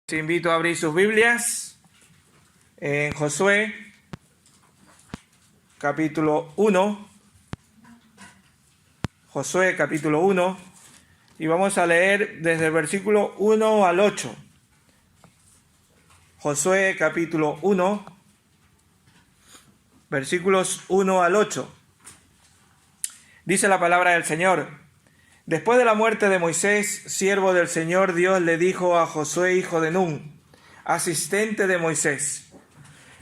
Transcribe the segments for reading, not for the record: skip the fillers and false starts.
Te invito a abrir sus Biblias en Josué, capítulo 1. Josué, capítulo 1. Y vamos a leer desde el versículo 1 al 8. Josué, capítulo 1, versículos 1 al 8. Dice la palabra del Señor. Después de la muerte de Moisés, siervo del Señor, Dios le dijo a Josué, hijo de Nun, asistente de Moisés: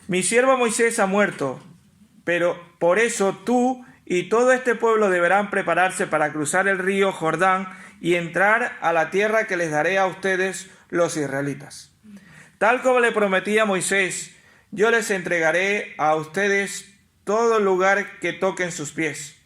mi siervo Moisés ha muerto, pero por eso tú y todo este pueblo deberán prepararse para cruzar el río Jordán y entrar a la tierra que les daré a ustedes, los israelitas. Tal como le prometí a Moisés, yo les entregaré a ustedes todo lugar que toquen sus pies.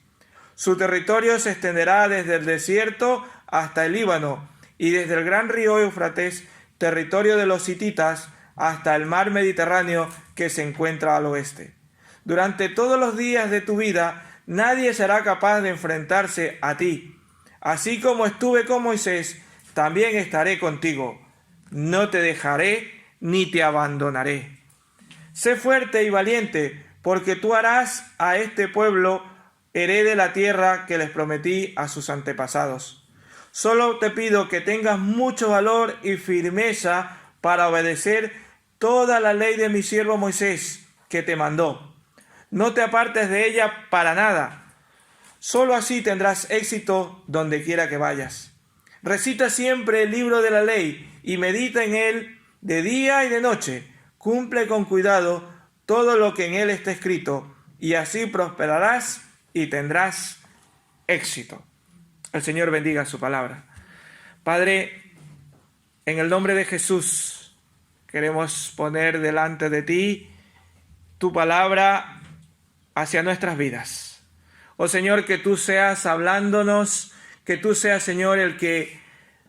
Su territorio se extenderá desde el desierto hasta el Líbano, y desde el gran río Éufrates, territorio de los hititas, hasta el mar Mediterráneo que se encuentra al oeste. Durante todos los días de tu vida, nadie será capaz de enfrentarse a ti. Así como estuve con Moisés, también estaré contigo. No te dejaré ni te abandonaré. Sé fuerte y valiente, porque tú harás a este pueblo herede la tierra que les prometí a sus antepasados. Solo te pido que tengas mucho valor y firmeza para obedecer toda la ley de mi siervo Moisés, que te mandó. No te apartes de ella para nada. Solo así tendrás éxito donde quiera que vayas. Recita siempre el libro de la ley y medita en él de día y de noche. Cumple con cuidado todo lo que en él está escrito, y así prosperarás y tendrás éxito. El Señor bendiga su palabra. Padre, en el nombre de Jesús, queremos poner delante de ti tu palabra hacia nuestras vidas. Oh Señor, que tú seas hablándonos, que tú seas, Señor, el que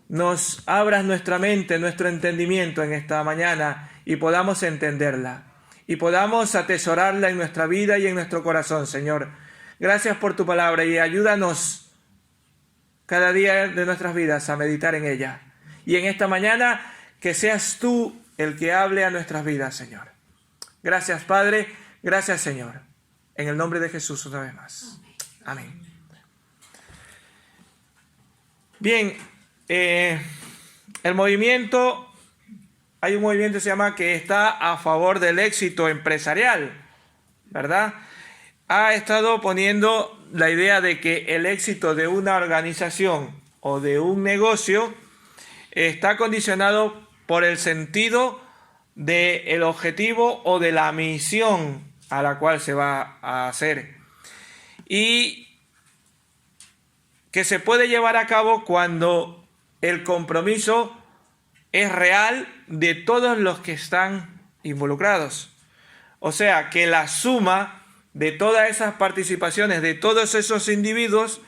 nos abras nuestra mente, nuestro entendimiento en esta mañana, y podamos entenderla, y podamos atesorarla en nuestra vida y en nuestro corazón, Señor. Gracias por tu palabra, y ayúdanos cada día de nuestras vidas a meditar en ella. Y en esta mañana, que seas tú el que hable a nuestras vidas, Señor. Gracias, Padre. Gracias, Señor. En el nombre de Jesús, una vez más. Amén. Bien, hay un movimiento que se llama que está a favor del éxito empresarial, ¿verdad? Ha estado poniendo la idea de que el éxito de una organización o de un negocio está condicionado por el sentido del objetivo o de la misión a la cual se va a hacer, y que se puede llevar a cabo cuando el compromiso es real de todos los que están involucrados. O sea, que la suma de todas esas participaciones, de todos esos individuos,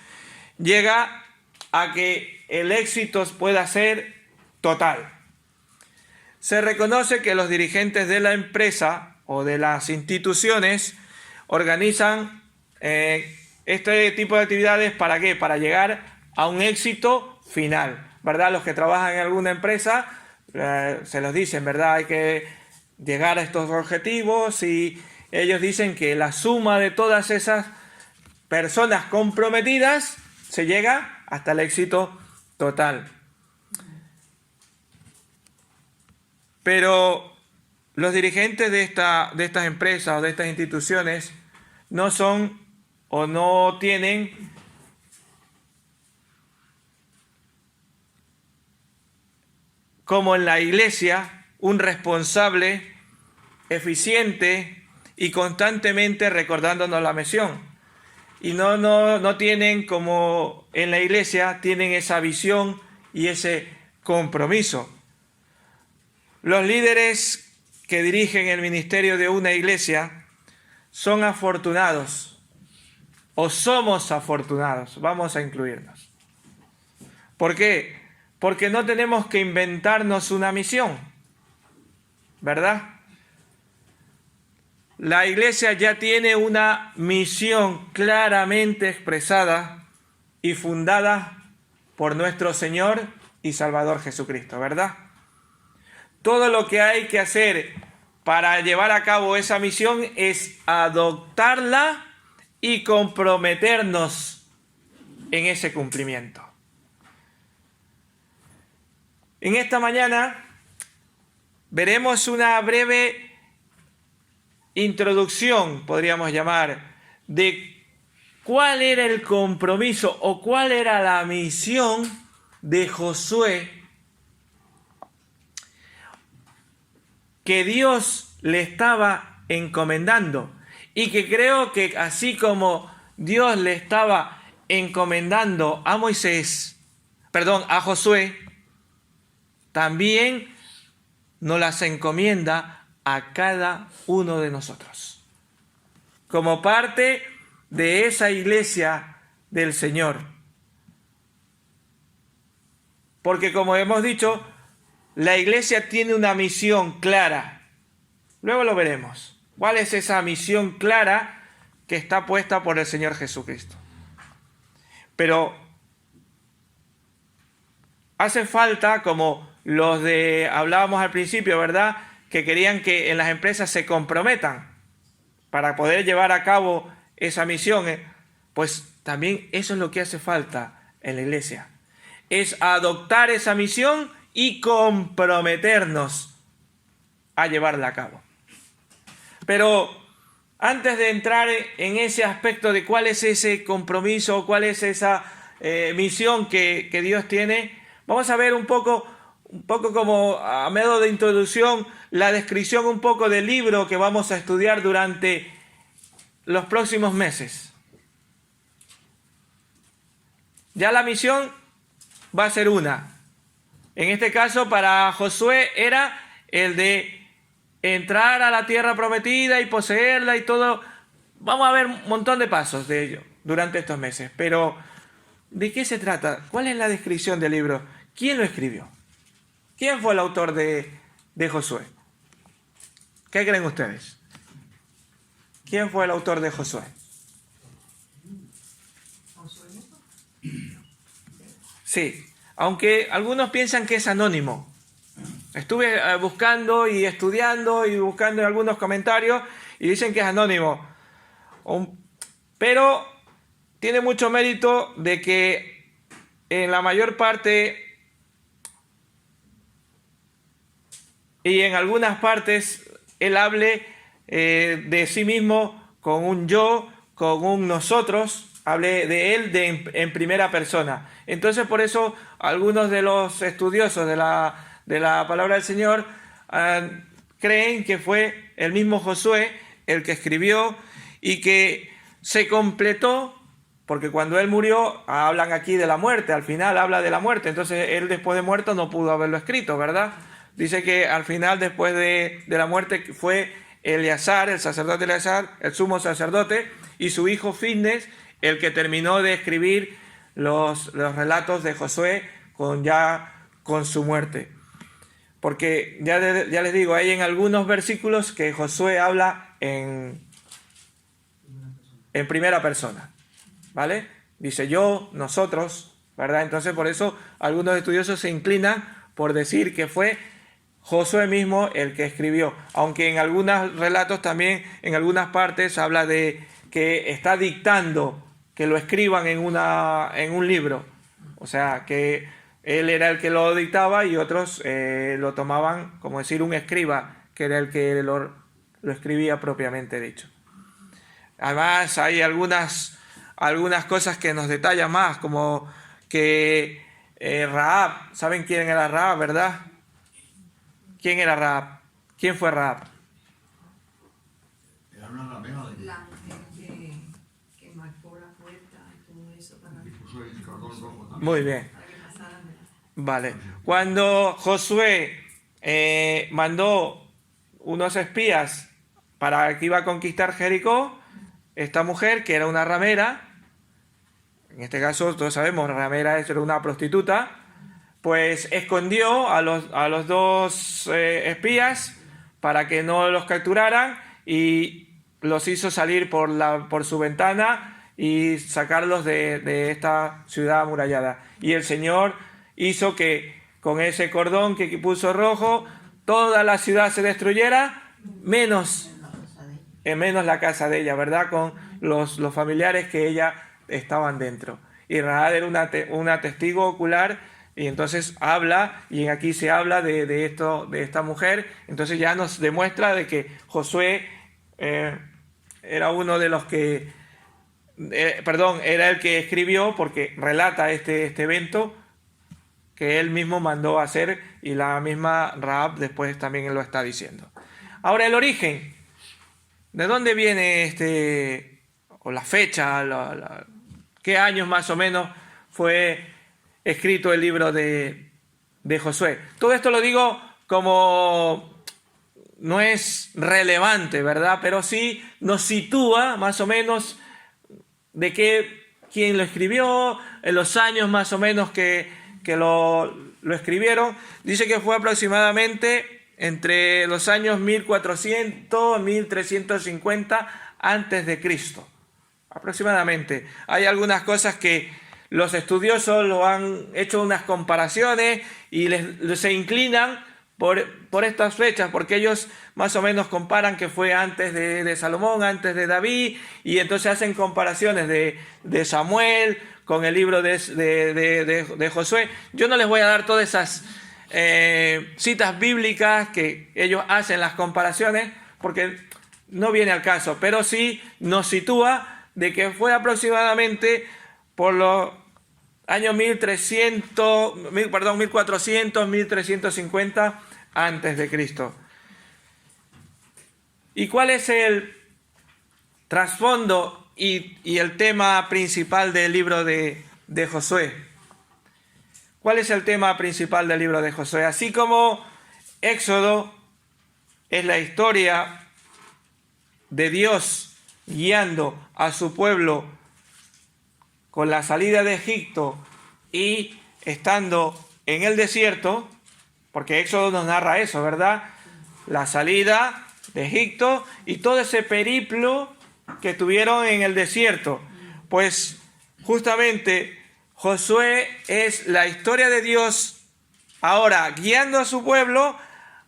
llega a que el éxito pueda ser total. Se reconoce que los dirigentes de la empresa o de las instituciones organizan este tipo de actividades. ¿Para qué? Para llegar a un éxito final, ¿verdad? Los que trabajan en alguna empresa se los dicen, ¿verdad? Hay que llegar a estos objetivos, y ellos dicen que la suma de todas esas personas comprometidas se llega hasta el éxito total. Pero los dirigentes de estas empresas o de estas instituciones no son o no tienen como en la iglesia un responsable eficiente y constantemente recordándonos la misión. Y no tienen, como en la iglesia, tienen esa visión y ese compromiso. Los líderes que dirigen el ministerio de una iglesia son afortunados, o somos afortunados, vamos a incluirnos. ¿Por qué? Porque no tenemos que inventarnos una misión, ¿verdad? La iglesia ya tiene una misión claramente expresada y fundada por nuestro Señor y Salvador Jesucristo, ¿verdad? todo lo que hay que hacer para llevar a cabo esa misión es adoptarla y comprometernos en ese cumplimiento. En esta mañana veremos una breve introducción, podríamos llamar, de cuál era el compromiso o cuál era la misión de Josué que Dios le estaba encomendando, y que creo que así como Dios le estaba encomendando a a Josué, también nos las encomienda a cada uno de nosotros, como parte de esa iglesia del Señor. Porque como hemos dicho, la iglesia tiene una misión clara. Luego lo veremos. ¿Cuál es esa misión clara que está puesta por el Señor Jesucristo? Pero hace falta, como hablábamos al principio, ¿verdad?, que querían que en las empresas se comprometan para poder llevar a cabo esa misión, pues también eso es lo que hace falta en la iglesia. Es adoptar esa misión y comprometernos a llevarla a cabo. Pero antes de entrar en ese aspecto de cuál es ese compromiso, cuál es esa misión que Dios tiene, vamos a ver un poco como a modo de introducción, la descripción un poco del libro que vamos a estudiar durante los próximos meses. Ya la misión va a ser una. En este caso, para Josué era el de entrar a la tierra prometida y poseerla y todo. Vamos a ver un montón de pasos de ello durante estos meses. Pero, ¿de qué se trata? ¿Cuál es la descripción del libro? ¿Quién lo escribió? ¿Quién fue el autor de Josué? ¿Qué creen ustedes? ¿Quién fue el autor de Josué? Sí, aunque algunos piensan que es anónimo. Estuve buscando y estudiando y buscando en algunos comentarios y dicen que es anónimo. Pero tiene mucho mérito de que en la mayor parte y en algunas partes él hable de sí mismo con un yo, con un nosotros, hable de él en primera persona. Entonces por eso algunos de los estudiosos de la palabra del Señor creen que fue el mismo Josué el que escribió y que se completó, porque cuando él murió, hablan aquí de la muerte, al final habla de la muerte, entonces él después de muerto no pudo haberlo escrito, ¿verdad? Dice que al final, después de la muerte, fue Eleazar, el sacerdote Eleazar, el sumo sacerdote, y su hijo Finnes, el que terminó de escribir los relatos de Josué con su muerte. Porque ya les digo, hay en algunos versículos que Josué habla en primera persona, ¿vale? Dice yo, nosotros, ¿verdad? Entonces por eso algunos estudiosos se inclinan por decir que fue Josué mismo el que escribió, aunque en algunos relatos también, en algunas partes, habla de que está dictando que lo escriban en un libro. O sea, que él era el que lo dictaba y otros lo tomaban, como decir, un escriba, que era el que lo escribía propiamente dicho. Además, hay algunas cosas que nos detallan más, como que Rahab, ¿saben quién era Rahab, verdad? ¿Quién era Rahab? ¿Quién fue Rahab? Era una ramera de La mujer que marcó la puerta y todo eso para Muy bien. que pasaran. Vale. Cuando Josué mandó unos espías para que iba a conquistar Jericó, esta mujer, que era una ramera, en este caso todos sabemos, ramera era una prostituta, pues escondió a los dos espías para que no los capturaran y los hizo salir por su ventana y sacarlos de esta ciudad amurallada. Y el Señor hizo que con ese cordón que puso rojo toda la ciudad se destruyera, menos la casa de ella, ¿verdad? Con los familiares que ella estaban dentro. Y Rahab era una testigo ocular, y entonces habla, y aquí se habla de esta mujer. Entonces ya nos demuestra de que Josué era uno de los que, era el que escribió, porque relata este evento que él mismo mandó a hacer, y la misma Rahab después también lo está diciendo. Ahora, el origen, ¿de dónde viene o la fecha, qué años más o menos fue escrito el libro de Josué? Todo esto lo digo como no es relevante, ¿verdad? Pero sí nos sitúa más o menos de quién lo escribió, en los años más o menos que lo escribieron. Dice que fue aproximadamente entre los años 1400 1350 antes de Cristo, aproximadamente. Hay algunas cosas que los estudiosos lo han hecho unas comparaciones y se inclinan por estas fechas, porque ellos más o menos comparan que fue antes de Salomón, antes de David, y entonces hacen comparaciones de Samuel con el libro de Josué. Yo no les voy a dar todas esas citas bíblicas que ellos hacen las comparaciones, porque no viene al caso, pero sí nos sitúa de que fue aproximadamente por los años 1400, 1350 antes de Cristo. ¿Y cuál es el trasfondo y el tema principal del libro de Josué? ¿Cuál es el tema principal del libro de Josué? Así como Éxodo es la historia de Dios guiando a su pueblo con la salida de Egipto y estando en el desierto, porque Éxodo nos narra eso, ¿verdad? La salida de Egipto y todo ese periplo que tuvieron en el desierto. Pues justamente Josué es la historia de Dios ahora guiando a su pueblo,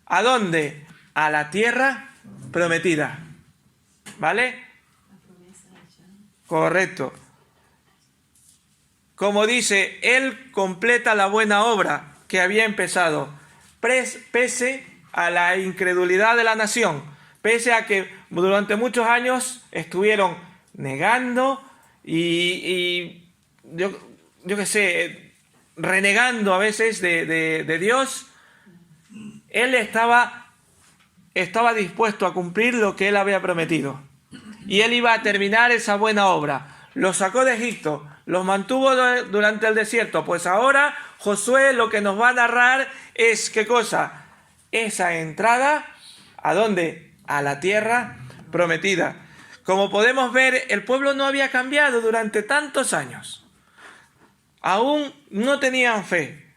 ¿a dónde? A la tierra prometida. ¿Vale? Correcto. Como dice, Él completa la buena obra que había empezado, pese a la incredulidad de la nación, pese a que durante muchos años estuvieron negando y yo qué sé, renegando a veces de Dios. Él estaba dispuesto a cumplir lo que Él había prometido. Y Él iba a terminar esa buena obra. Los sacó de Egipto, los mantuvo durante el desierto. Pues ahora Josué lo que nos va a narrar es, ¿qué cosa? Esa entrada, ¿a dónde? A la tierra prometida. Como podemos ver, el pueblo no había cambiado durante tantos años. Aún no tenían fe.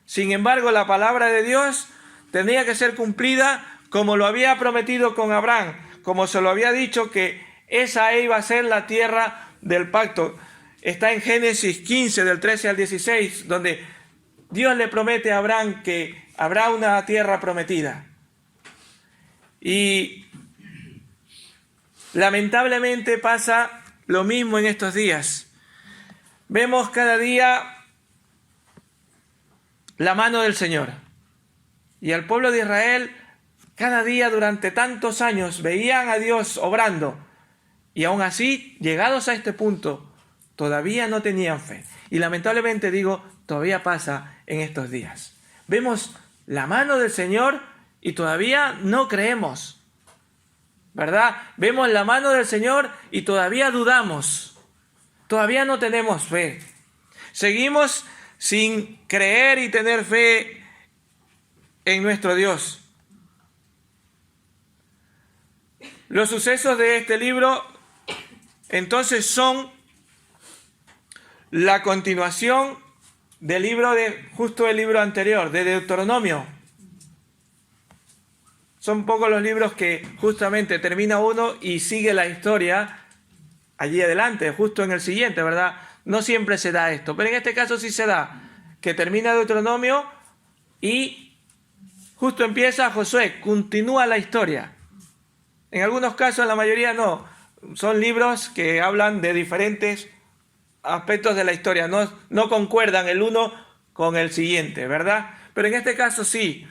Sin embargo, la palabra de Dios tenía que ser cumplida como lo había prometido con Abraham, como se lo había dicho que esa iba a ser la tierra del pacto. Está en Génesis 15, del 13 al 16, donde Dios le promete a Abraham que habrá una tierra prometida. Y lamentablemente pasa lo mismo en estos días. Vemos cada día la mano del Señor. Y al pueblo de Israel, cada día durante tantos años, veían a Dios obrando. Y aún así, llegados a este punto, todavía no tenían fe. Y lamentablemente digo, todavía pasa en estos días. Vemos la mano del Señor y todavía no creemos, ¿verdad? Vemos la mano del Señor y todavía dudamos. Todavía no tenemos fe. Seguimos sin creer y tener fe en nuestro Dios. Los sucesos de este libro entonces son la continuación del libro justo el libro anterior, de Deuteronomio. Son pocos los libros que justamente termina uno y sigue la historia allí adelante, justo en el siguiente, ¿verdad? No siempre se da esto, pero en este caso sí se da, que termina Deuteronomio y justo empieza Josué, continúa la historia. En algunos casos, en la mayoría no. Son libros que hablan de diferentes aspectos de la historia, no concuerdan el uno con el siguiente, ¿verdad? Pero en este caso sí.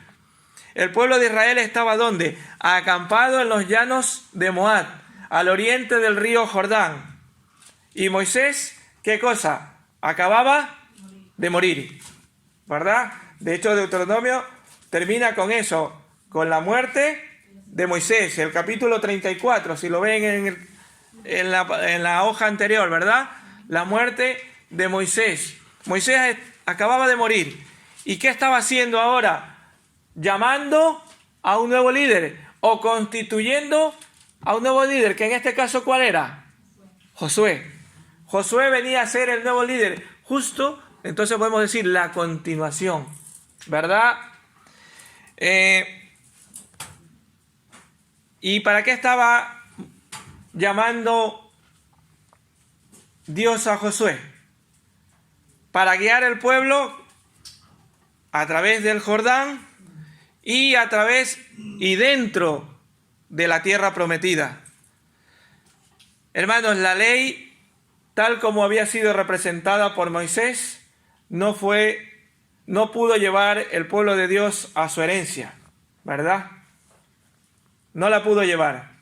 El pueblo de Israel estaba ¿dónde? Acampado en los llanos de Moab, al oriente del río Jordán. Y Moisés, ¿qué cosa? Acababa de morir, ¿verdad? De hecho, Deuteronomio termina con eso, con la muerte de Moisés, el capítulo 34, si lo ven en la hoja anterior, ¿verdad? La muerte de Moisés. Moisés acababa de morir. ¿Y qué estaba haciendo ahora? Llamando a un nuevo líder o constituyendo a un nuevo líder, que en este caso, ¿cuál era? Josué. Josué venía a ser el nuevo líder, justo, entonces podemos decir la continuación, ¿verdad? ¿Y para qué estaba llamando Dios a Josué? Para guiar el pueblo a través del Jordán y a través y dentro de la tierra prometida. Hermanos, la ley, tal como había sido representada por Moisés, no pudo llevar el pueblo de Dios a su herencia, ¿verdad? No la pudo llevar.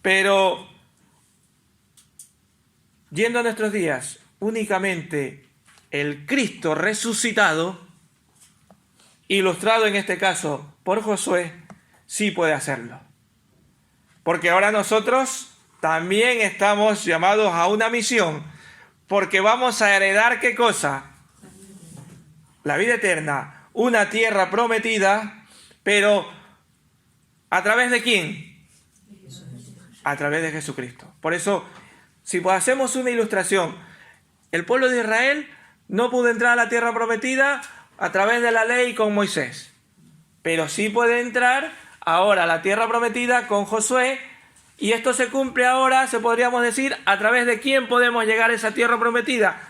Pero, yendo a nuestros días, únicamente el Cristo resucitado, ilustrado en este caso por Josué, sí puede hacerlo. Porque ahora nosotros también estamos llamados a una misión, porque vamos a heredar ¿qué cosa? La vida eterna, una tierra prometida, pero ¿a través de quién? A través de Jesucristo. Por eso, si hacemos una ilustración, el pueblo de Israel no pudo entrar a la tierra prometida a través de la ley con Moisés, pero sí puede entrar ahora a la tierra prometida con Josué, y esto se cumple ahora, podríamos decir, ¿a través de quién podemos llegar a esa tierra prometida?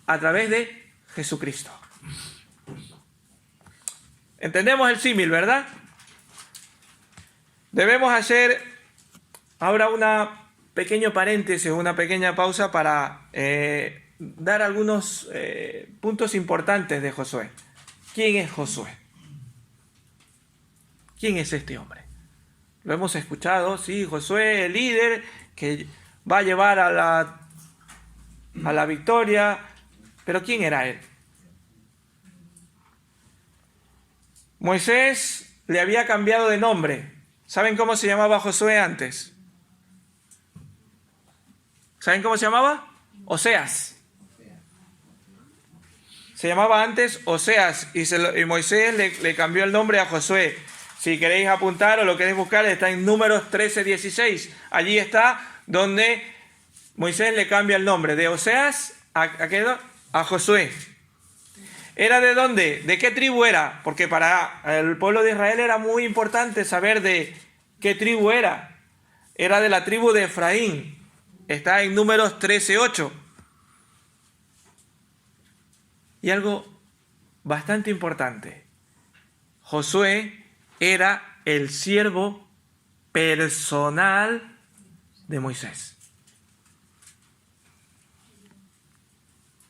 A través de Jesucristo. Entendemos el símil, ¿verdad? Debemos hacer ahora una pequeño paréntesis, una pequeña pausa para dar algunos puntos importantes de Josué. ¿Quién es Josué? ¿Quién es este hombre? Lo hemos escuchado, sí, Josué, el líder que va a llevar a la victoria, pero ¿quién era él? Moisés le había cambiado de nombre. ¿Saben cómo se llamaba Josué antes? ¿Saben cómo se llamaba? Oseas. Se llamaba antes Oseas y Moisés le cambió el nombre a Josué. Si queréis apuntar o lo queréis buscar, está en Números 13:16. Allí está donde Moisés le cambia el nombre de Oseas a Josué. ¿Era de dónde? ¿De qué tribu era? Porque para el pueblo de Israel era muy importante saber de qué tribu era. Era de la tribu de Efraín. Está en Números 13:8. Y algo bastante importante. Josué era el siervo personal de Moisés.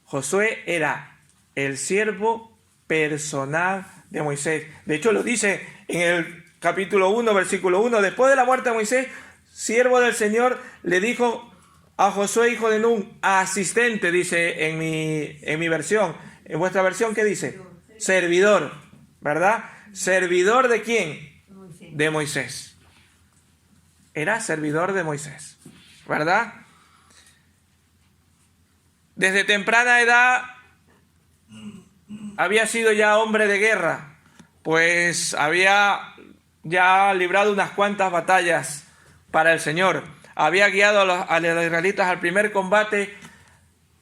Josué era el siervo personal de Moisés. De hecho, lo dice en el capítulo 1, versículo 1. Después de la muerte de Moisés, siervo del Señor, le dijo a Josué, hijo de Nun, asistente, dice en mi versión. En vuestra versión, ¿qué dice? Servidor, ¿verdad? ¿Servidor de quién? De Moisés. Era servidor de Moisés, ¿verdad? Desde temprana edad había sido ya hombre de guerra, pues había ya librado unas cuantas batallas para el Señor. Había guiado a los israelitas al primer combate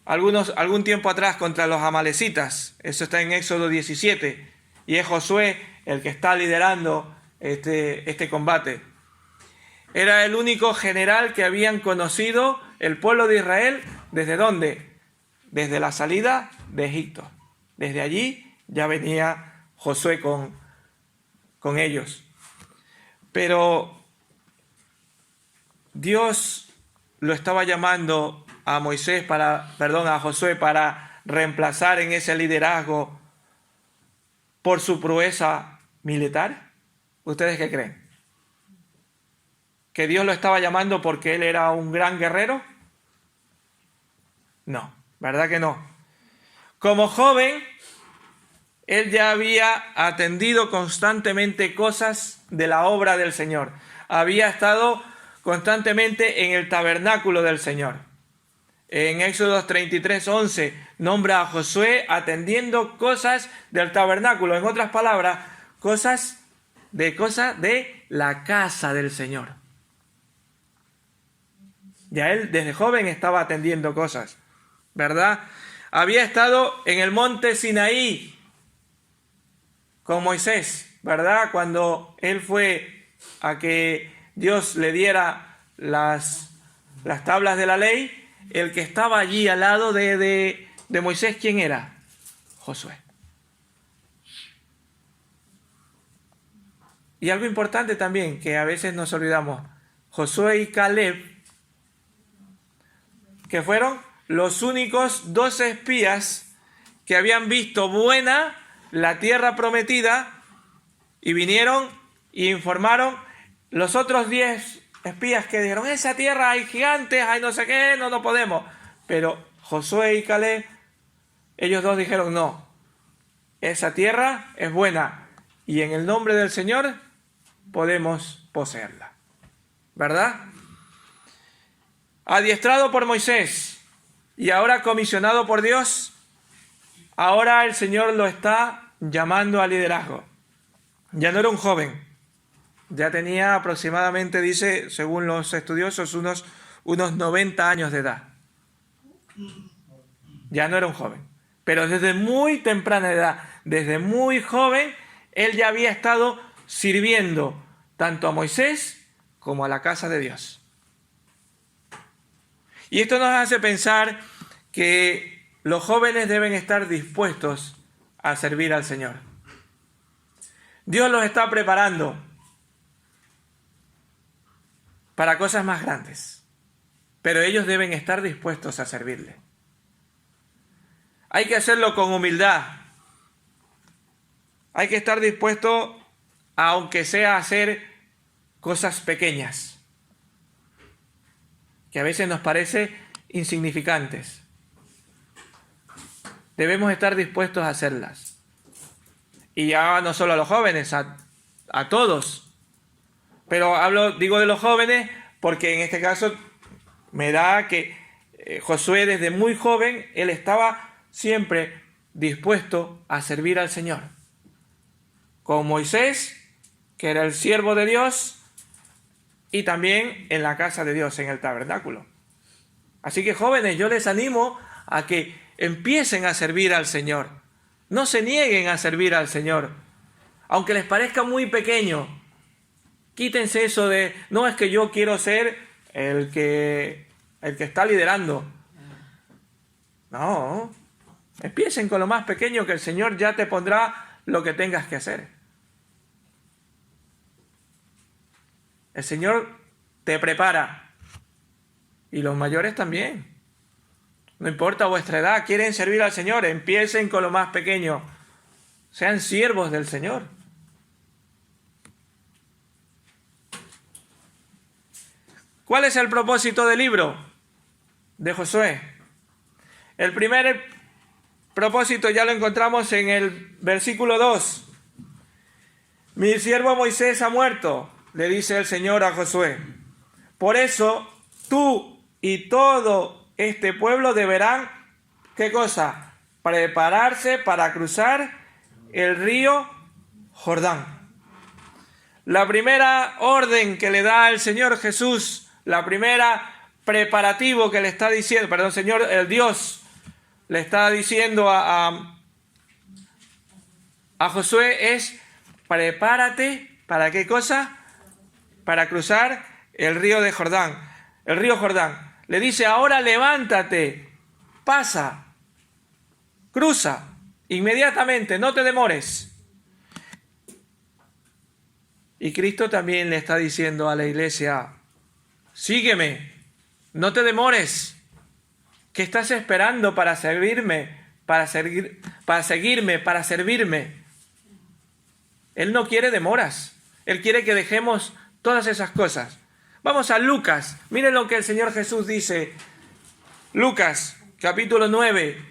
algún tiempo atrás contra los amalecitas. Eso está en Éxodo 17. Y es Josué el que está liderando este combate. Era el único general que habían conocido el pueblo de Israel. ¿Desde dónde? Desde la salida de Egipto. Desde allí ya venía Josué con con ellos. Pero Dios lo estaba llamando a Josué para reemplazar en ese liderazgo por su proeza militar. ¿Ustedes qué creen? ¿Que Dios lo estaba llamando porque él era un gran guerrero? No, ¿verdad que no? Como joven, él ya había atendido constantemente cosas de la obra del Señor. Había estado constantemente en el tabernáculo del Señor. En Éxodo 33:11 nombra a Josué atendiendo cosas del tabernáculo. En otras palabras, cosas de la casa del Señor. Ya él desde joven estaba atendiendo cosas, ¿verdad? Había estado en el monte Sinaí con Moisés, ¿verdad? Cuando él fue a que Dios le diera las tablas de la ley, el que estaba allí al lado de Moisés, ¿quién era? Josué. Y algo importante también, que a veces nos olvidamos, Josué y Caleb, que fueron los únicos 12 espías que habían visto buena la tierra prometida y vinieron y informaron los otros 10 espías que dijeron, esa tierra hay gigantes, hay no sé qué, no podemos. Pero Josué y Caleb, ellos dos dijeron, no, esa tierra es buena y en el nombre del Señor podemos poseerla. ¿Verdad? Adiestrado por Moisés y ahora comisionado por Dios, ahora el Señor lo está llamando al liderazgo. Ya no era un joven, ya tenía aproximadamente, dice, según los estudiosos, unos 90 años de edad. Ya no era un joven, pero desde muy temprana edad, desde muy joven, él ya había estado sirviendo tanto a Moisés como a la casa de Dios. Y esto nos hace pensar que los jóvenes deben estar dispuestos a servir al Señor. Dios los está preparando para cosas más grandes, pero ellos deben estar dispuestos a servirle. Hay que hacerlo con humildad. Hay que estar dispuesto, aunque sea a hacer cosas pequeñas, que a veces nos parece insignificantes. Debemos estar dispuestos a hacerlas. Y ya no solo a los jóvenes, a todos. Pero digo de los jóvenes porque en este caso me da que Josué desde muy joven, él estaba siempre dispuesto a servir al Señor. Con Moisés, que era el siervo de Dios, y también en la casa de Dios, en el tabernáculo. Así que jóvenes, yo les animo a que empiecen a servir al Señor. No se nieguen a servir al Señor. Aunque les parezca muy pequeño, quítense eso de, no es que yo quiero ser el que está liderando. No, empiecen con lo más pequeño que el Señor ya te pondrá lo que tengas que hacer. El Señor te prepara. Y los mayores también. No importa vuestra edad, quieren servir al Señor, empiecen con lo más pequeño. Sean siervos del Señor. ¿Cuál es el propósito del libro de Josué? El primer propósito ya lo encontramos en el versículo 2. Mi siervo Moisés ha muerto, le dice el Señor a Josué. Por eso tú y todo este pueblo deberán, ¿qué cosa? Prepararse para cruzar el río Jordán. La primera orden que le da el Señor Jesús, la primera preparativo que le está diciendo, el Dios le está diciendo a Josué es, prepárate, ¿para qué cosa? Para cruzar el río de Jordán, el río Jordán. Le dice, ahora levántate, pasa, cruza, inmediatamente, no te demores. Y Cristo también le está diciendo a la iglesia, sígueme, no te demores. ¿Qué estás esperando para servirme? Para servirme. Él no quiere demoras. Él quiere que dejemos todas esas cosas. Vamos a Lucas. Miren lo que el Señor Jesús dice. Lucas, capítulo 9,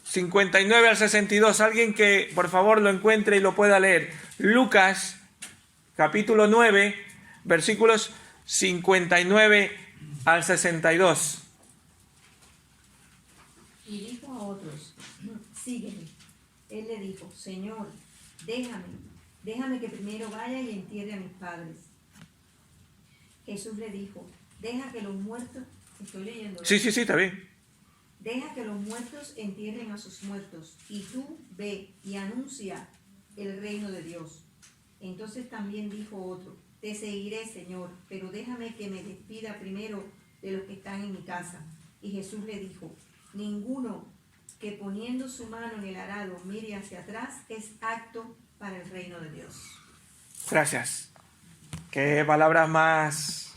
59 al 62. Alguien que por favor lo encuentre y lo pueda leer. Lucas, capítulo 9, versículos 59 al 62. Y dijo a otros, sígueme. Él le dijo, Señor, déjame que primero vaya y entierre a mis padres. Jesús le dijo, deja que los muertos, estoy leyendo. Sí, está bien. Deja que los muertos entierren a sus muertos, y tú ve y anuncia el reino de Dios. Entonces también dijo otro, te seguiré, Señor, pero déjame que me despida primero de los que están en mi casa. Y Jesús le dijo, ninguno que poniendo su mano en el arado mire hacia atrás es apto para el reino de Dios. Gracias. Qué palabras más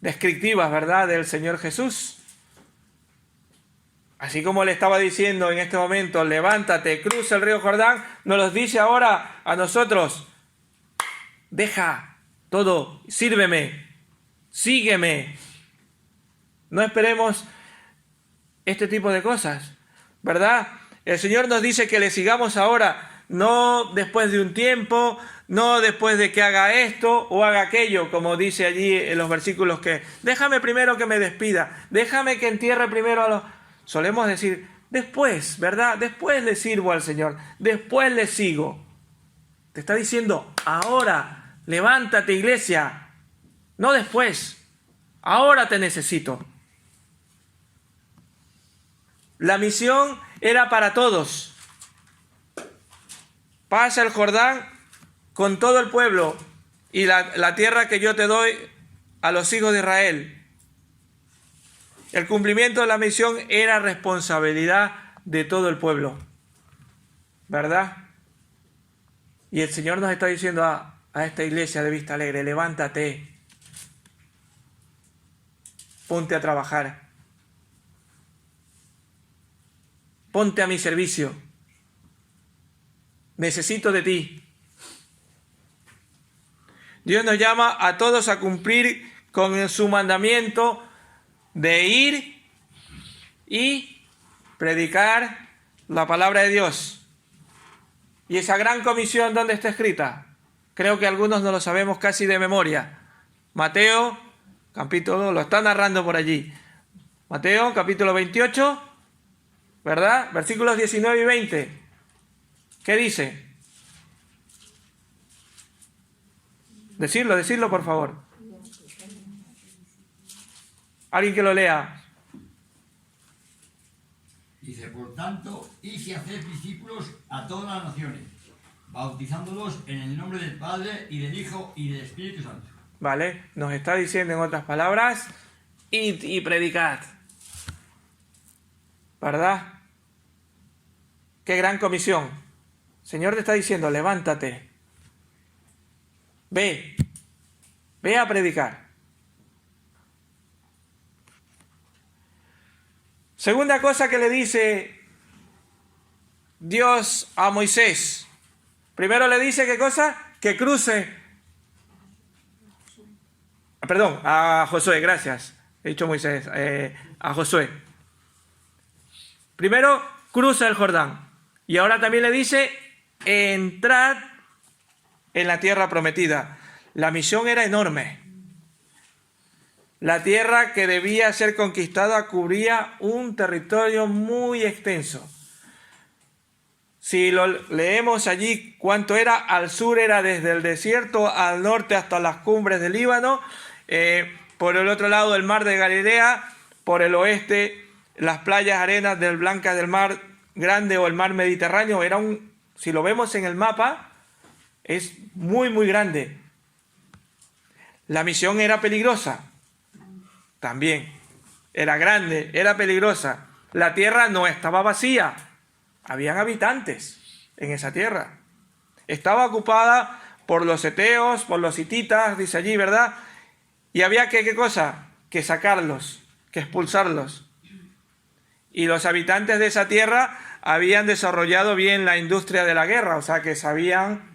descriptivas, ¿verdad?, del Señor Jesús. Así como le estaba diciendo en este momento, levántate, cruza el río Jordán, nos los dice ahora a nosotros, deja todo, sírveme, sígueme. No esperemos este tipo de cosas, ¿verdad? El Señor nos dice que le sigamos ahora, no después de un tiempo, no después de que haga esto o haga aquello, como dice allí en los versículos que, déjame primero que me despida, déjame que entierre primero a los... Solemos decir, después, ¿verdad? Después le sirvo al Señor, después le sigo. Te está diciendo, ahora, levántate, iglesia, no después, ahora te necesito. La misión era para todos. Pasa el Jordán con todo el pueblo y la tierra que yo te doy a los hijos de Israel. El cumplimiento de la misión era responsabilidad de todo el pueblo, ¿verdad? Y el Señor nos está diciendo a esta iglesia de Vista Alegre, levántate, ponte a trabajar, ponte a mi servicio, necesito de ti. Dios nos llama a todos a cumplir con su mandamiento de ir y predicar la palabra de Dios. Y esa gran comisión, ¿dónde está escrita? Creo que algunos no lo sabemos casi de memoria. Mateo, capítulo, lo está narrando por allí. Mateo, capítulo 28, ¿verdad? Versículos 19 y 20. ¿Qué dice? Decirlo, por favor. Alguien que lo lea. Dice, por tanto, id y haced discípulos a todas las naciones, bautizándolos en el nombre del Padre y del Hijo y del Espíritu Santo. Vale, nos está diciendo en otras palabras, id y predicad. ¿Verdad? Qué gran comisión. El Señor te está diciendo, levántate. Ve a predicar. Segunda cosa que le dice Dios a Moisés. Primero le dice, ¿qué cosa? Que cruce. Perdón, a Josué, gracias. He dicho Moisés, a Josué. Primero, cruza el Jordán. Y ahora también le dice, entrad en la tierra prometida. La misión era enorme. La tierra que debía ser conquistada cubría un territorio muy extenso. Si lo leemos allí, ¿cuánto era? Al sur era desde el desierto, al norte hasta las cumbres del Líbano, por el otro lado el mar de Galilea, por el oeste las playas arenas blancas del mar Grande o el mar Mediterráneo. Si lo vemos en el mapa, es muy, muy grande. La misión era peligrosa. También era grande, era peligrosa. La tierra no estaba vacía. Habían habitantes en esa tierra. Estaba ocupada por los heteos, por los hititas, dice allí, ¿verdad? Y había que, ¿qué cosa? Que sacarlos, que expulsarlos. Y los habitantes de esa tierra habían desarrollado bien la industria de la guerra, o sea que sabían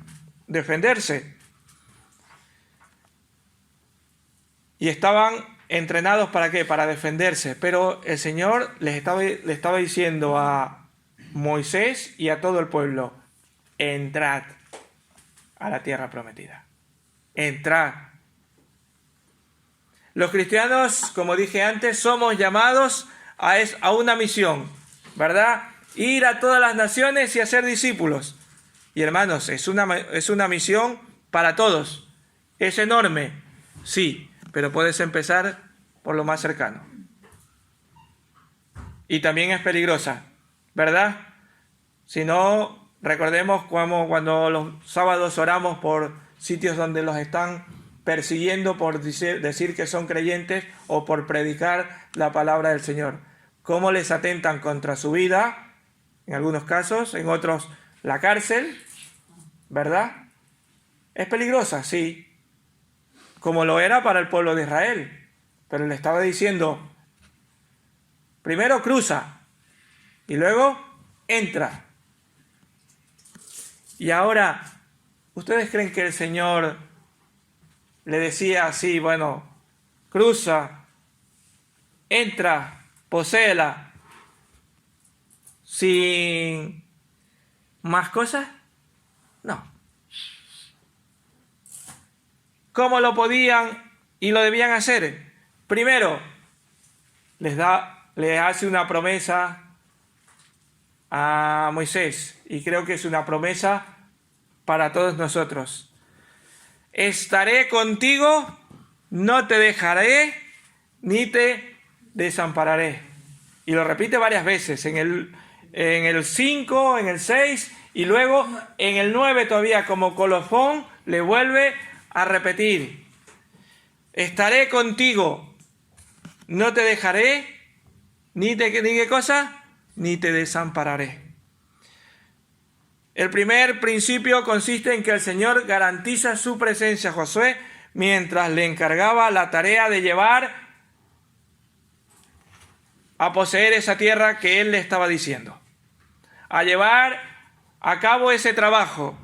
defenderse. Y estaban entrenados ¿para qué? Para defenderse. Pero el Señor le estaba diciendo a Moisés y a todo el pueblo: entrad a la tierra prometida. Entrad. Los cristianos, como dije antes, somos llamados a una misión, ¿verdad? Ir a todas las naciones y hacer discípulos. Y hermanos, es una misión para todos. Es enorme, sí, pero puedes empezar por lo más cercano. Y también es peligrosa, ¿verdad? Si no, recordemos cuando los sábados oramos por sitios donde los están persiguiendo por decir que son creyentes o por predicar la palabra del Señor. Cómo les atentan contra su vida, en algunos casos, en otros la cárcel, ¿verdad? Es peligrosa, sí, como lo era para el pueblo de Israel. Pero le estaba diciendo, primero cruza y luego entra. Y ahora, ¿ustedes creen que el Señor le decía así, bueno, cruza, entra, poséela, sin más cosas? No. ¿Cómo lo podían y lo debían hacer? Primero, les hace una promesa a Moisés, y creo que es una promesa para todos nosotros. Estaré contigo, no te dejaré, ni te desampararé. Y lo repite varias veces, en el 5, en el 6, y luego en el 9 todavía como colofón le vuelve a repetir. Estaré contigo, no te dejaré, ni qué cosa, ni te desampararé. El primer principio consiste en que el Señor garantiza su presencia a Josué mientras le encargaba la tarea de llevar a poseer esa tierra que Él le estaba diciendo, a llevar a cabo ese trabajo.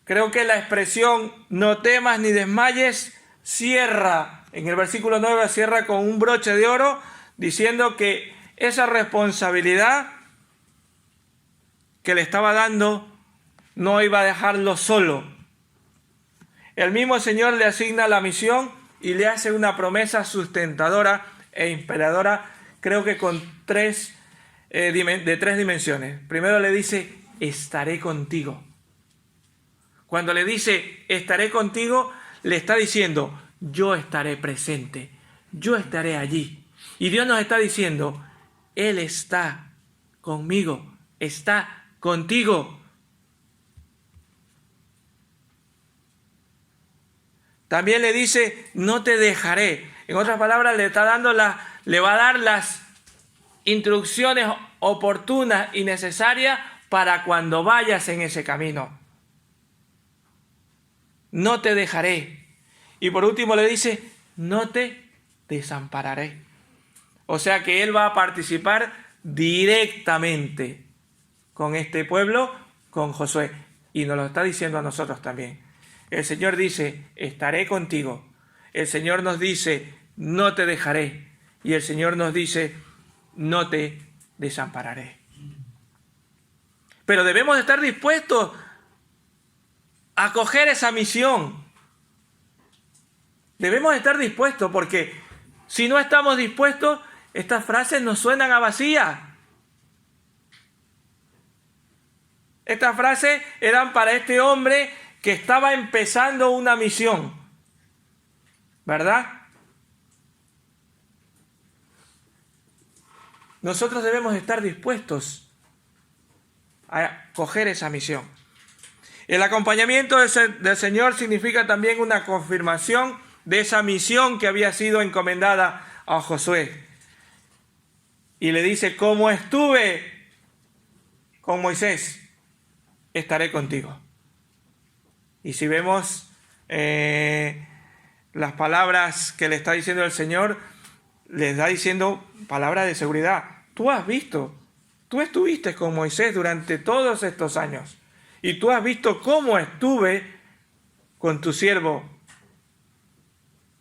Creo que la expresión no temas ni desmayes cierra, en el versículo 9 cierra con un broche de oro, diciendo que esa responsabilidad que le estaba dando no iba a dejarlo solo. El mismo Señor le asigna la misión y le hace una promesa sustentadora e inspiradora, creo que con tres dimensiones. Primero le dice, estaré contigo. Cuando le dice, estaré contigo, le está diciendo, yo estaré presente, yo estaré allí. Y Dios nos está diciendo, Él está conmigo, está contigo. También le dice, no te dejaré. En otras palabras, le va a dar las instrucciones oportunas y necesarias para cuando vayas en ese camino. No te dejaré. Y por último le dice, no te desampararé. O sea que Él va a participar directamente con este pueblo, con Josué. Y nos lo está diciendo a nosotros también. El Señor dice, estaré contigo. El Señor nos dice, no te dejaré. Y el Señor nos dice, no te desampararé. Pero debemos estar dispuestos a coger esa misión. Debemos estar dispuestos, porque si no estamos dispuestos, estas frases nos suenan a vacías. Estas frases eran para este hombre que estaba empezando una misión, ¿verdad? Nosotros debemos estar dispuestos a coger esa misión. El acompañamiento del Señor significa también una confirmación de esa misión que había sido encomendada a Josué. Y le dice, como estuve con Moisés, estaré contigo. Y si vemos las palabras que le está diciendo el Señor, le está diciendo palabras de seguridad. Tú has visto, tú estuviste con Moisés durante todos estos años. Y tú has visto cómo estuve con tu siervo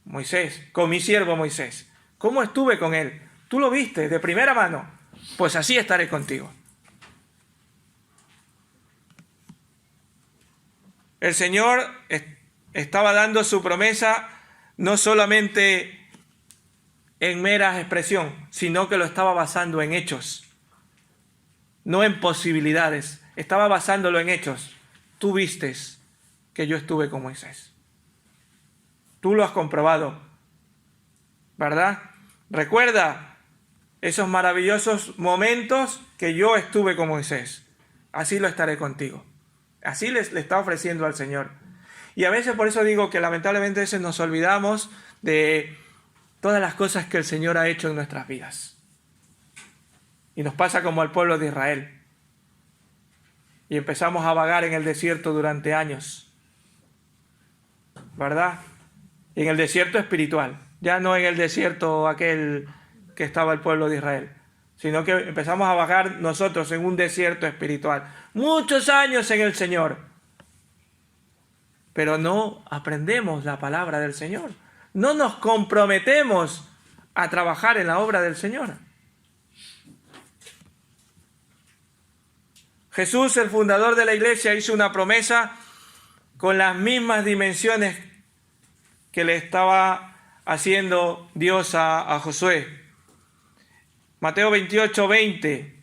Moisés, con mi siervo Moisés. ¿Cómo estuve con él? Tú lo viste de primera mano. Pues así estaré contigo. El Señor estaba dando su promesa no solamente en mera expresión, sino que lo estaba basando en hechos, no en posibilidades. Estaba basándolo en hechos. Tú vistes que yo estuve con Moisés. Tú lo has comprobado, ¿verdad? Recuerda esos maravillosos momentos que yo estuve con Moisés. Así lo estaré contigo. Así le está ofreciendo al Señor. Y a veces por eso digo que lamentablemente a veces nos olvidamos de todas las cosas que el Señor ha hecho en nuestras vidas. Y nos pasa como al pueblo de Israel. Y empezamos a vagar en el desierto durante años, ¿verdad? En el desierto espiritual, ya no en el desierto aquel que estaba el pueblo de Israel, sino que empezamos a vagar nosotros en un desierto espiritual. Muchos años en el Señor, pero no aprendemos la palabra del Señor. No nos comprometemos a trabajar en la obra del Señor. Jesús, el fundador de la iglesia, hizo una promesa con las mismas dimensiones que le estaba haciendo Dios a Josué. Mateo 20,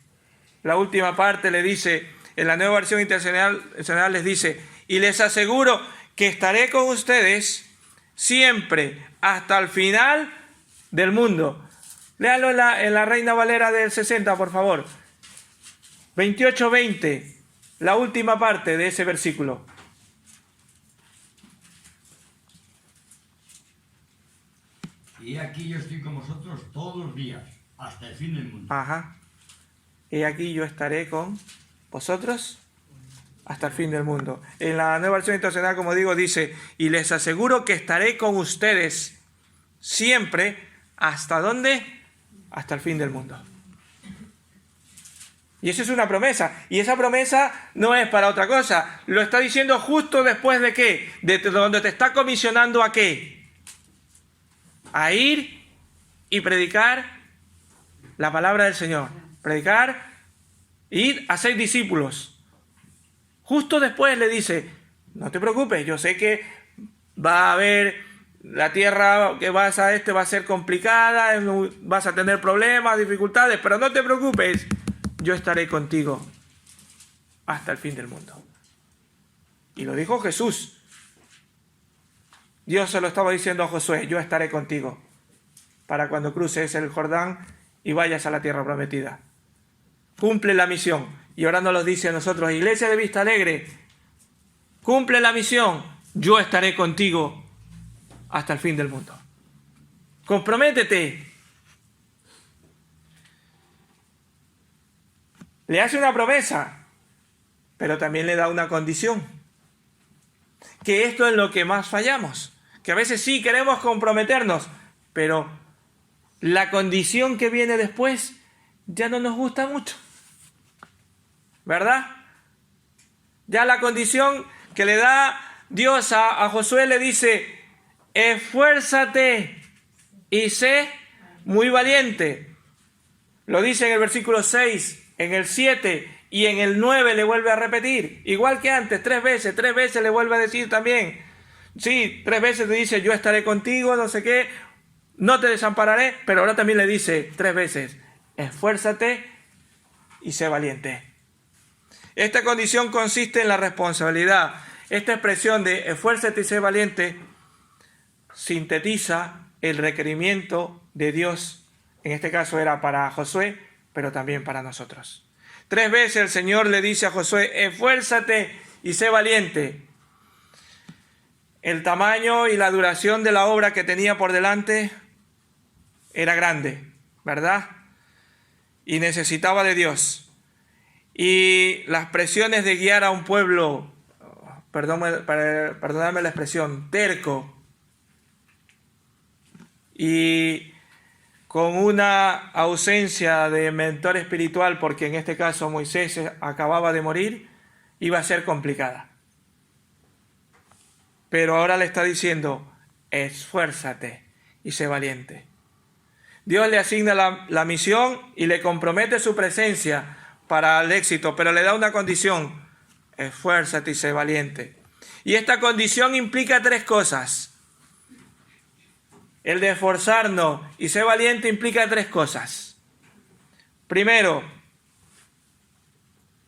la última parte le dice, en la Nueva Versión Internacional les dice, y les aseguro que estaré con ustedes siempre hasta el final del mundo. Léanlo en la Reina Valera del 60, por favor. 28:20, la última parte de ese versículo. Y aquí yo estoy con vosotros todos los días, hasta el fin del mundo. Ajá. Y aquí yo estaré con vosotros hasta el fin del mundo. En la Nueva Versión Internacional, como digo, dice, y les aseguro que estaré con ustedes siempre, ¿hasta dónde? Hasta el fin del mundo. Y eso es una promesa. Y esa promesa no es para otra cosa. Lo está diciendo justo después de ¿qué? De donde te está comisionando ¿a qué? A ir y predicar la palabra del Señor. Predicar, ir a ser discípulos. Justo después le dice, no te preocupes, yo sé que va a haber la tierra que vas a va a ser complicada, vas a tener problemas, dificultades, pero no te preocupes, yo estaré contigo hasta el fin del mundo. Y lo dijo Jesús. Dios se lo estaba diciendo a Josué, yo estaré contigo para cuando cruces el Jordán y vayas a la tierra prometida. Cumple la misión. Y ahora nos lo dice a nosotros, Iglesia de Vista Alegre, cumple la misión, yo estaré contigo hasta el fin del mundo. Comprométete. Le hace una promesa, pero también le da una condición. Que esto es lo que más fallamos. Que a veces sí queremos comprometernos, pero la condición que viene después ya no nos gusta mucho. ¿Verdad? Ya la condición que le da Dios a Josué le dice, esfuérzate y sé muy valiente. Lo dice en el versículo 6, en el 7 y en el 9 le vuelve a repetir. Igual que antes, 3 veces le vuelve a decir también. Sí, 3 veces le dice, yo estaré contigo, no sé qué, no te desampararé, pero ahora también le dice 3 veces, esfuérzate y sé valiente. Esta condición consiste en la responsabilidad. Esta expresión de esfuérzate y sé valiente sintetiza el requerimiento de Dios. En este caso era para Josué, pero también para nosotros. 3 veces el Señor le dice a Josué, esfuérzate y sé valiente. El tamaño y la duración de la obra que tenía por delante era grande, ¿verdad? Y necesitaba de Dios. Y las presiones de guiar a un pueblo perdonadme la expresión, terco, y con una ausencia de mentor espiritual, porque en este caso Moisés acababa de morir, iba a ser complicada. Pero ahora le está diciendo, esfuérzate y sé valiente. Dios le asigna la misión y le compromete su presencia para el éxito, pero le da una condición, esfuérzate y sé valiente. Y esta condición implica 3 cosas. El de esforzarnos y ser valiente implica 3 cosas. Primero,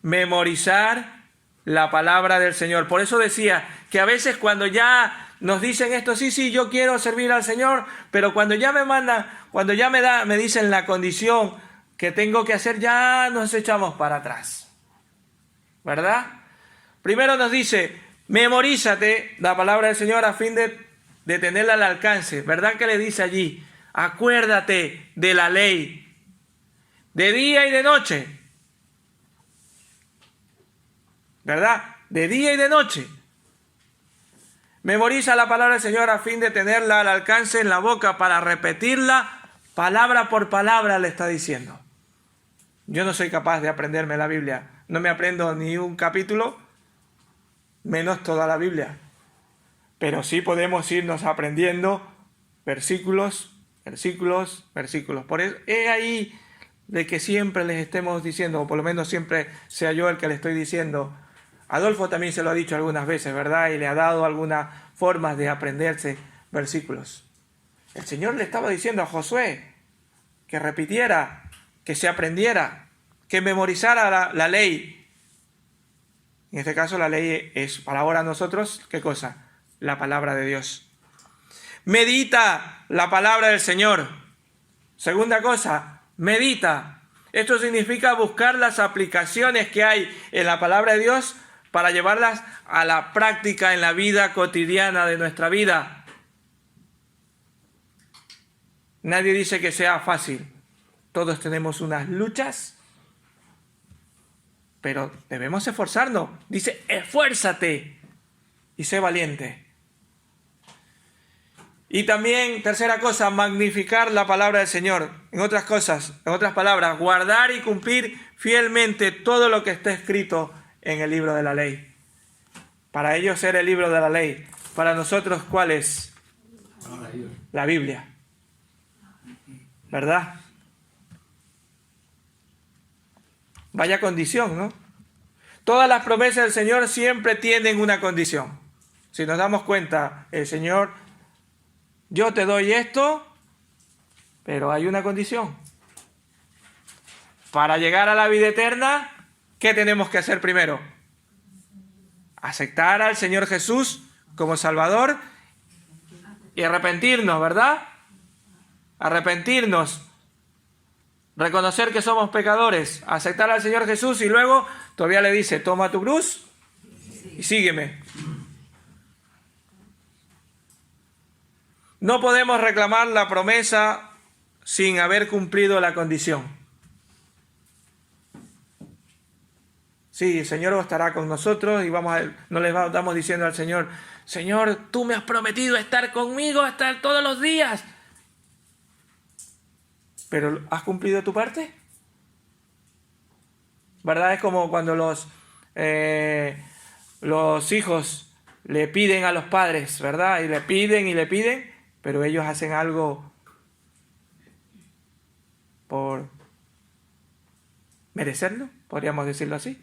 memorizar la palabra del Señor. Por eso decía que a veces cuando ya nos dicen esto, sí, yo quiero servir al Señor, pero cuando ya me mandan, cuando ya me dicen la condición que tengo que hacer, ya nos echamos para atrás. ¿Verdad? Primero nos dice, memorízate la palabra del Señor a fin de tenerla al alcance. ¿Verdad que le dice allí? Acuérdate de la ley, de día y de noche. ¿Verdad? De día y de noche. Memoriza la palabra del Señor a fin de tenerla al alcance en la boca para repetirla palabra por palabra, le está diciendo. Yo no soy capaz de aprenderme la Biblia. No me aprendo ni un capítulo, menos toda la Biblia. Pero sí podemos irnos aprendiendo versículos. Por eso es ahí de que siempre les estemos diciendo, o por lo menos siempre sea yo el que le estoy diciendo. Adolfo también se lo ha dicho algunas veces, ¿verdad? Y le ha dado algunas formas de aprenderse versículos. El Señor le estaba diciendo a Josué que repitiera, que se aprendiera, que memorizara la ley. En este caso la ley es para ahora nosotros, ¿qué cosa? La palabra de Dios. Medita la palabra del Señor. Segunda cosa, medita. Esto significa buscar las aplicaciones que hay en la palabra de Dios para llevarlas a la práctica en la vida cotidiana de nuestra vida. Nadie dice que sea fácil. Todos tenemos unas luchas, pero debemos esforzarnos. Dice, esfuérzate y sé valiente. Y también, tercera cosa, magnificar la palabra del Señor. En otras palabras, guardar y cumplir fielmente todo lo que está escrito en el libro de la ley. Para ellos era el libro de la ley. Para nosotros, ¿cuál es? La Biblia. ¿Verdad? Vaya condición, ¿no? Todas las promesas del Señor siempre tienen una condición. Si nos damos cuenta, el Señor, yo te doy esto, pero hay una condición. Para llegar a la vida eterna, ¿qué tenemos que hacer primero? Aceptar al Señor Jesús como Salvador y arrepentirnos, ¿verdad? Arrepentirnos, reconocer que somos pecadores, aceptar al Señor Jesús y luego todavía le dice, toma tu cruz y sígueme. No podemos reclamar la promesa sin haber cumplido la condición. Sí, el Señor estará con nosotros y no le estamos diciendo al Señor, Señor, tú me has prometido estar conmigo hasta todos los días. ¿Pero has cumplido tu parte? ¿Verdad? Es como cuando los hijos le piden a los padres, ¿verdad? Y le piden, pero ellos hacen algo por merecerlo, podríamos decirlo así.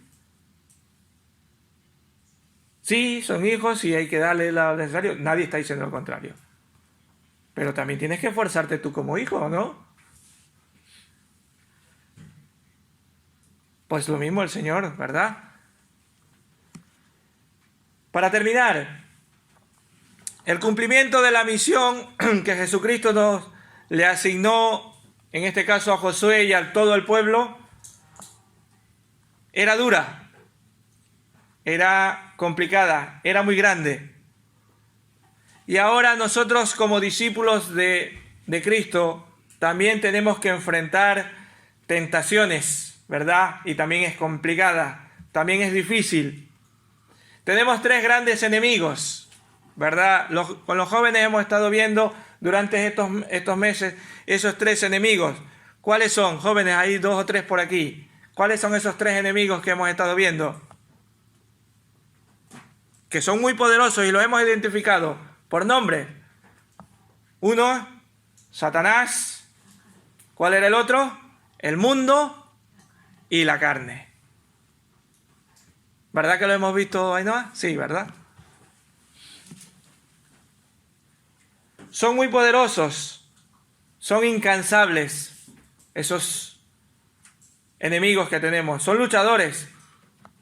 Sí, son hijos y hay que darle lo necesario. Nadie está diciendo lo contrario. Pero también tienes que esforzarte tú como hijo, ¿no? Pues lo mismo el Señor, ¿verdad? Para terminar, el cumplimiento de la misión que Jesucristo le asignó, en este caso a Josué y a todo el pueblo, era dura. Era complicada, era muy grande. Y ahora nosotros como discípulos de Cristo también tenemos que enfrentar tentaciones, ¿verdad? Y también es complicada, también es difícil. Tenemos tres grandes enemigos, ¿verdad? Con los jóvenes hemos estado viendo durante estos meses esos tres enemigos. ¿Cuáles son? Jóvenes, hay 2 o 3 por aquí. ¿Cuáles son esos tres enemigos que hemos estado viendo? Que son muy poderosos y los hemos identificado por nombre. Uno, Satanás. ¿Cuál era el otro? El mundo y la carne. ¿Verdad que lo hemos visto, Ainhoa? Sí, ¿verdad? Son muy poderosos, son incansables esos enemigos que tenemos. Son luchadores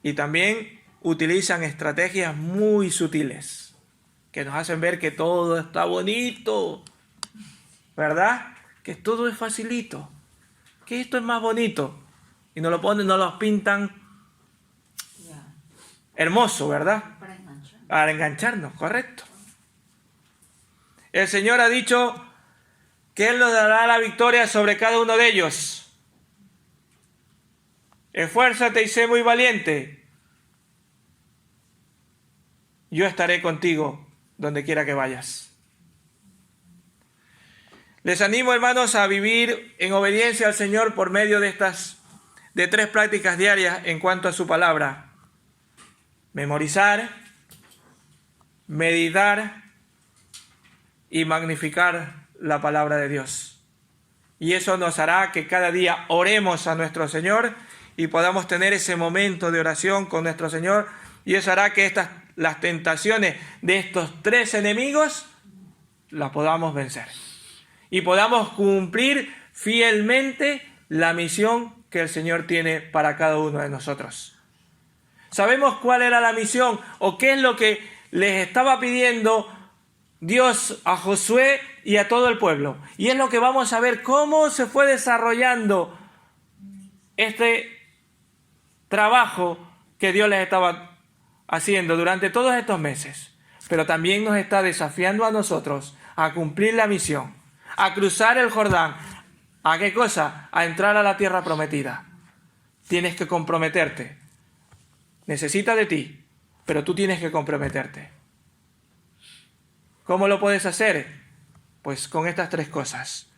y también utilizan estrategias muy sutiles que nos hacen ver que todo está bonito, ¿verdad? Que todo es facilito, que esto es más bonito y nos lo ponen, nos los pintan hermoso, ¿verdad? Para engancharnos, correcto. El Señor ha dicho que Él nos dará la victoria sobre cada uno de ellos. Esfuérzate y sé muy valiente. Yo estaré contigo donde quiera que vayas. Les animo, hermanos, a vivir en obediencia al Señor por medio de 3 prácticas diarias en cuanto a su palabra. Memorizar, meditar y magnificar la palabra de Dios. Y eso nos hará que cada día oremos a nuestro Señor y podamos tener ese momento de oración con nuestro Señor. Y eso hará que las tentaciones de estos 3 enemigos las podamos vencer. Y podamos cumplir fielmente la misión que el Señor tiene para cada uno de nosotros. ¿Sabemos cuál era la misión o qué es lo que les estaba pidiendo Dios a Josué y a todo el pueblo? Y es lo que vamos a ver cómo se fue desarrollando este trabajo que Dios les estaba haciendo durante todos estos meses. Pero también nos está desafiando a nosotros a cumplir la misión, a cruzar el Jordán. ¿A qué cosa? A entrar a la tierra prometida. Tienes que comprometerte. Necesita de ti, pero tú tienes que comprometerte. ¿Cómo lo puedes hacer? Pues con estas 3 cosas.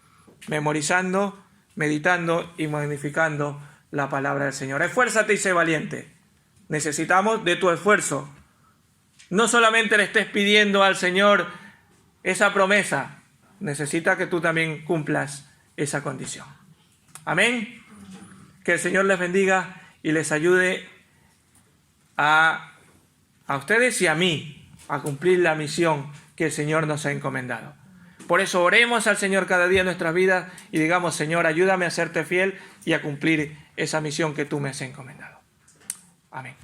Memorizando, meditando y magnificando la palabra del Señor. Esfuérzate y sé valiente. Necesitamos de tu esfuerzo. No solamente le estés pidiendo al Señor esa promesa, necesita que tú también cumplas esa condición. Amén. Que el Señor les bendiga y les ayude a ustedes y a mí a cumplir la misión que el Señor nos ha encomendado. Por eso oremos al Señor cada día en nuestras vidas y digamos: Señor, ayúdame a serte fiel y a cumplir esa misión que tú me has encomendado. Amén.